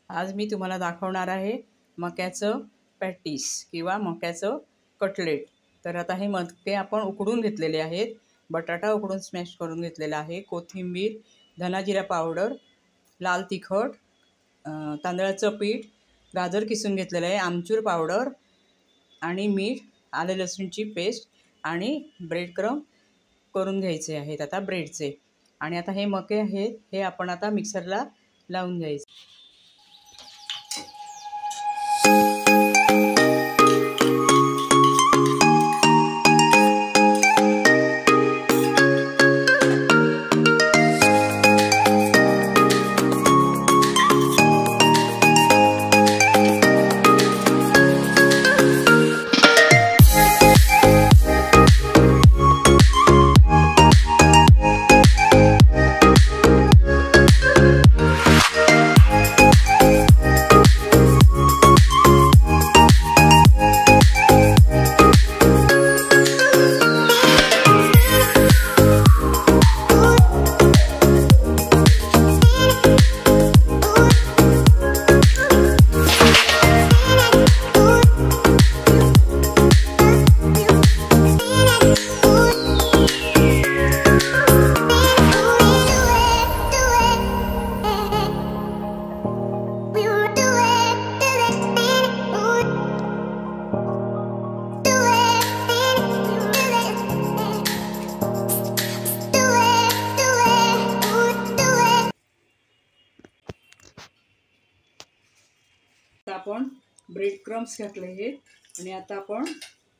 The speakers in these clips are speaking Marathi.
आज मी तुम्हाला दाखवणार आहे मक्याचं पॅटीस किंवा मक्याचं कटलेट। तर आता हे मके आपण उकडून घेतलेले आहेत, बटाटा उकडून स्मॅश करून घेतलेला आहे, कोथिंबीर, धना जिरा पावडर, लाल तिखट, तांदळाचं पीठ, गाजर किसून घेतलेलं आहे, आमचूर पावडर आणि मीठ, आले लसूणची पेस्ट आणि ब्रेड क्रम्ब करून घ्यायचे आहेत आता ब्रेडचे। आणि आता हे मके आहेत हे आपण आता मिक्सरला लावून घ्यायचे। आपण ब्रेड क्रम्स घातले आहेत आणि आता आपण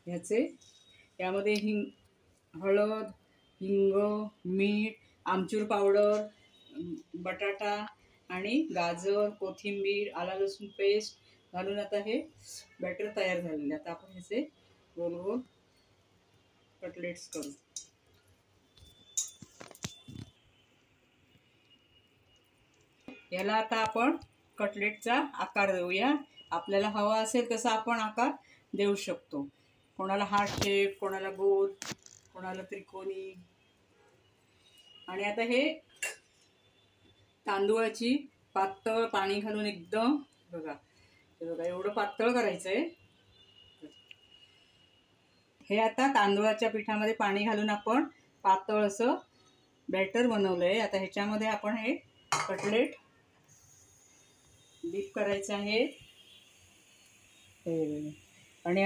ह्याचे यामध्ये हळद, हिंग, मीठ, आमचूर पावडर, बटाटा आणि गाजर, कोथिंबीर, आला लसूण पेस्ट घालून आता हे बॅटर तयार झालेले। आता आपण ह्याचे गोल गोल कटलेट्स करू। याला आता आपण कटलेटचा आकार देऊया। आपल्याला हवा असेल तसा आपण आकार देऊ शकतो, कोणाला हार्ट शेप, कोणाला गोल, कोणाला त्रिकोणी। आणि आता हे तांदूळाची पातळ पाणी घालून एकदम बघा एवढं पातळ करायचंय। हे आता तांदूळाच्या पिठामध्ये पाणी घालून आपण पातळ असं बॅटर बनवलंय। आता ह्याच्यामध्ये आपण हे कटलेट डीप करायचं आहे आणि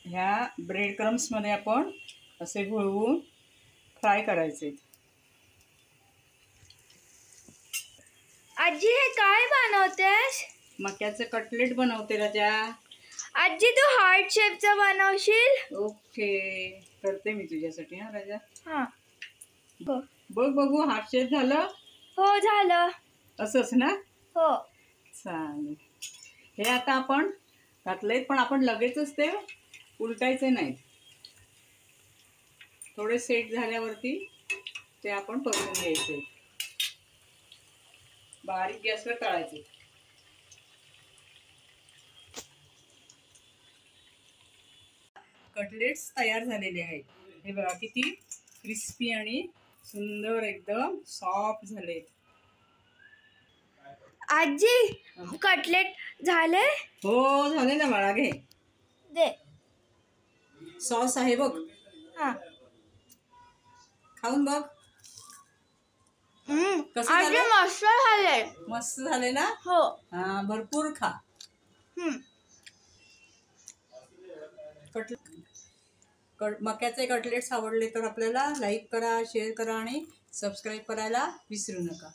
ह्या ब्रेड क्रम्स मध्ये आपण असे घोळवून फ्राय करायचे। आजी हे काय बनवतेस? मक्याचे कटलेट बनवते राजा। आजी तू हार्ट शेपचं बनवशील? ओके, करते मी तुझ्यासाठी। हा राजा, हां बघ बघू हार्ट शेप झालं? हो झालं। असंच ना? हो चालेल। हे आता आपण घातलेत पण आपण लगेचच ते उलटायचे नाहीत, थोडे सेट झाल्यावरती ते आपण परतून घ्यायचे, बारीक गॅसवर तळायचे। कटलेट्स तयार झालेले आहेत, हे बघा किती क्रिस्पी आणि सुंदर एकदम सॉफ्ट झालेत। आजी कटलेट झाले? हो झाले ना बाळा, घे दे। सॉस आहे बघ, हां खाऊन बघ कसं आजी झालं? मस्त झाले। मस्त झाले ना? हो हा, भरपूर खा। मक्याचे कटलेट्स आवडले तर आपल्याला लाईक करा, शेअर करा आणि सबस्क्राईब करायला विसरू नका।